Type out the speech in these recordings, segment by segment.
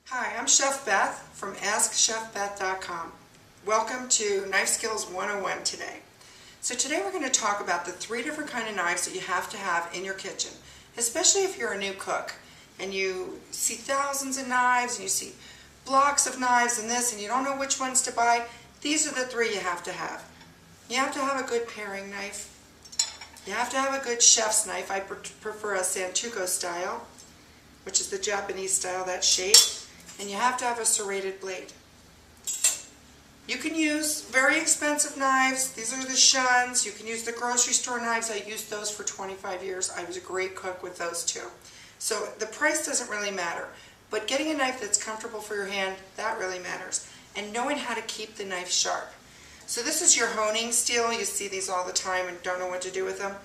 Hi, I'm Chef Beth from AskChefBeth.com. Welcome to Knife Skills 101 today. So today we're going to talk about the 3 different kind of knives that you have to have in your kitchen, especially if you're a new cook and you see thousands of knives and you see blocks of knives and this and you don't know which ones to buy. These are the 3 you have to have. You have to have a good paring knife. You have to have a good chef's knife. I prefer a Santoku style, which is the Japanese style, that shape. And you have to have a serrated blade. You can use very expensive knives. These are the shuns. You can use the grocery store knives. I used those for 25 years. I was a great cook with those too. So the price doesn't really matter. But getting a knife that's comfortable for your hand, that really matters. And knowing how to keep the knife sharp. So this is your honing steel. You see these all the time and don't know what to do with them.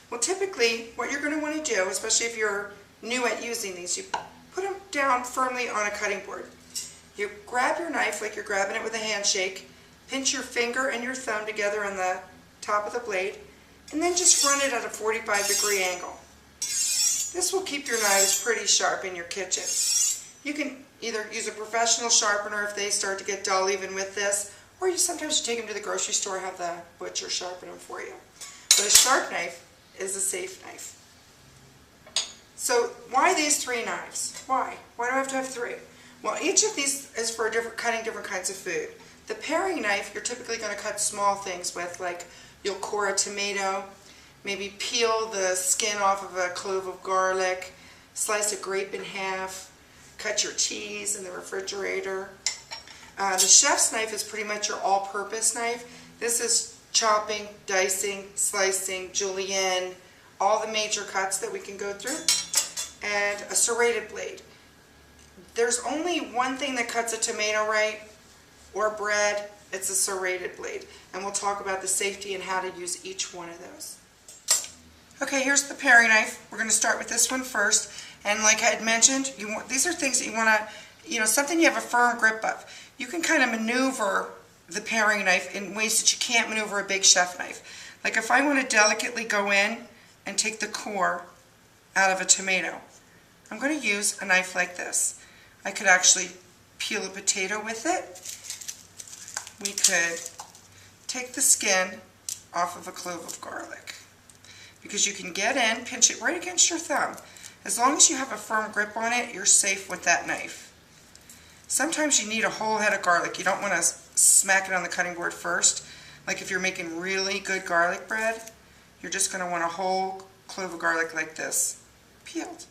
Well, typically what you're going to want to do, especially if you're new at using these, you put them down firmly on a cutting board. You grab your knife like you're grabbing it with a handshake, pinch your finger and your thumb together on the top of the blade, and then just run it at a 45-degree angle. This will keep your knives pretty sharp in your kitchen. You can either use a professional sharpener if they start to get dull even with this, or sometimes you take them to the grocery store and have the butcher sharpen them for you. But a sharp knife is a safe knife. So why these 3 knives? Why? Why do I have to have 3? Well, each of these is for cutting different kinds of food. The paring knife, you're typically going to cut small things with, like you'll core a tomato, maybe peel the skin off of a clove of garlic, slice a grape in half, cut your cheese in the refrigerator. The chef's knife is pretty much your all-purpose knife. This is chopping, dicing, slicing, julienne, all the major cuts that we can go through. And a serrated blade. There's only one thing that cuts a tomato right, or bread. It's a serrated blade. And we'll talk about the safety and how to use each one of those. Okay, here's the paring knife. We're going to start with this one first. And like I had mentioned, these are things that you want to, something you have a firm grip of. You can kind of maneuver the paring knife in ways that you can't maneuver a big chef knife. Like if I want to delicately go in and take the core out of a tomato, I'm going to use a knife like this. I could actually peel a potato with it. We could take the skin off of a clove of garlic. Because you can get in, pinch it right against your thumb. As long as you have a firm grip on it, you're safe with that knife. Sometimes you need a whole head of garlic. You don't want to smack it on the cutting board first. Like if you're making really good garlic bread, you're just going to want a whole clove of garlic like this, peeled.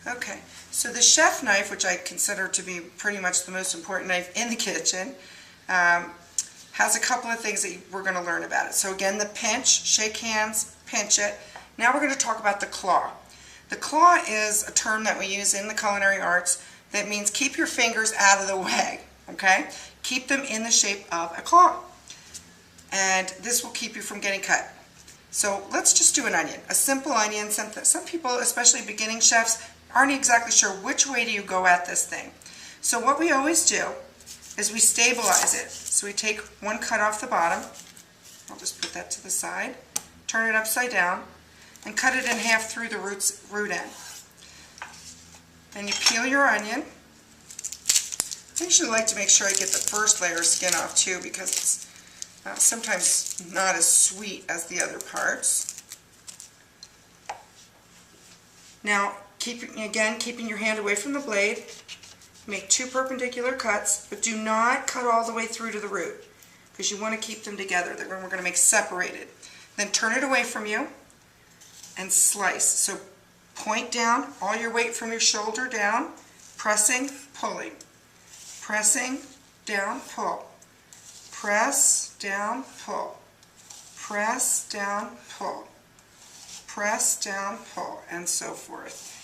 Okay, so the chef knife, which I consider to be pretty much the most important knife in the kitchen, has a couple of things that we're going to learn about it. So again, the pinch, shake hands, pinch it. Now we're going to talk about the claw. The claw is a term that we use in the culinary arts that means keep your fingers out of the way, okay? Keep them in the shape of a claw. And this will keep you from getting cut. So let's just do an onion, a simple onion. Some people, especially beginning chefs, aren't exactly sure which way do you go at this thing. So what we always do is we stabilize it. So we take one cut off the bottom. I'll just put that to the side. Turn it upside down and cut it in half through the root end. Then you peel your onion. I usually like to make sure I get the first layer of skin off too, because it's sometimes not as sweet as the other parts. Now, keeping your hand away from the blade, make 2 perpendicular cuts, but do not cut all the way through to the root, because you want to keep them together. We're going to make separated. Then turn it away from you and slice. So point down, all your weight from your shoulder down, pressing, pulling. Pressing, down, pull. Press, down, pull. Press, down, pull. Press, down, pull, and so forth.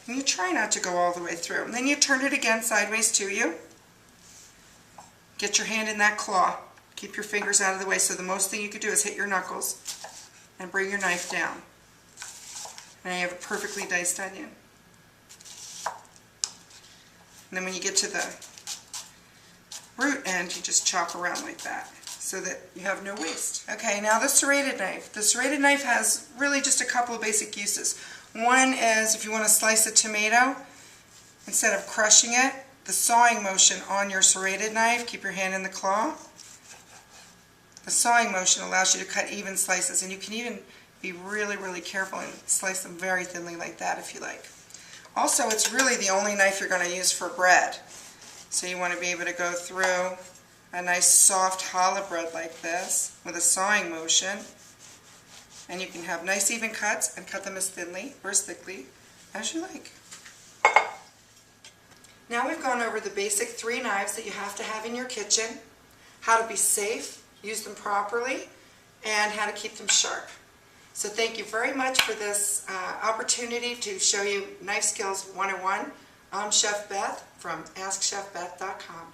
And you try not to go all the way through. And then you turn it again sideways to you. Get your hand in that claw. Keep your fingers out of the way. So the most thing you could do is hit your knuckles and bring your knife down. And you have a perfectly diced onion. And then when you get to the root end, you just chop around like that so that you have no waste. Okay, now the serrated knife. The serrated knife has really just a couple of basic uses. One is if you want to slice a tomato, instead of crushing it, the sawing motion on your serrated knife, keep your hand in the claw. The sawing motion allows you to cut even slices, and you can even be really careful and slice them very thinly like that if you like. Also, it's really the only knife you're going to use for bread. So you want to be able to go through a nice soft challah bread like this with a sawing motion, and you can have nice even cuts and cut them as thinly or as thickly as you like. Now we've gone over the basic 3 knives that you have to have in your kitchen, how to be safe, use them properly, and how to keep them sharp. So thank you very much for this opportunity to show you Knife Skills 101. I'm Chef Beth from AskChefBeth.com.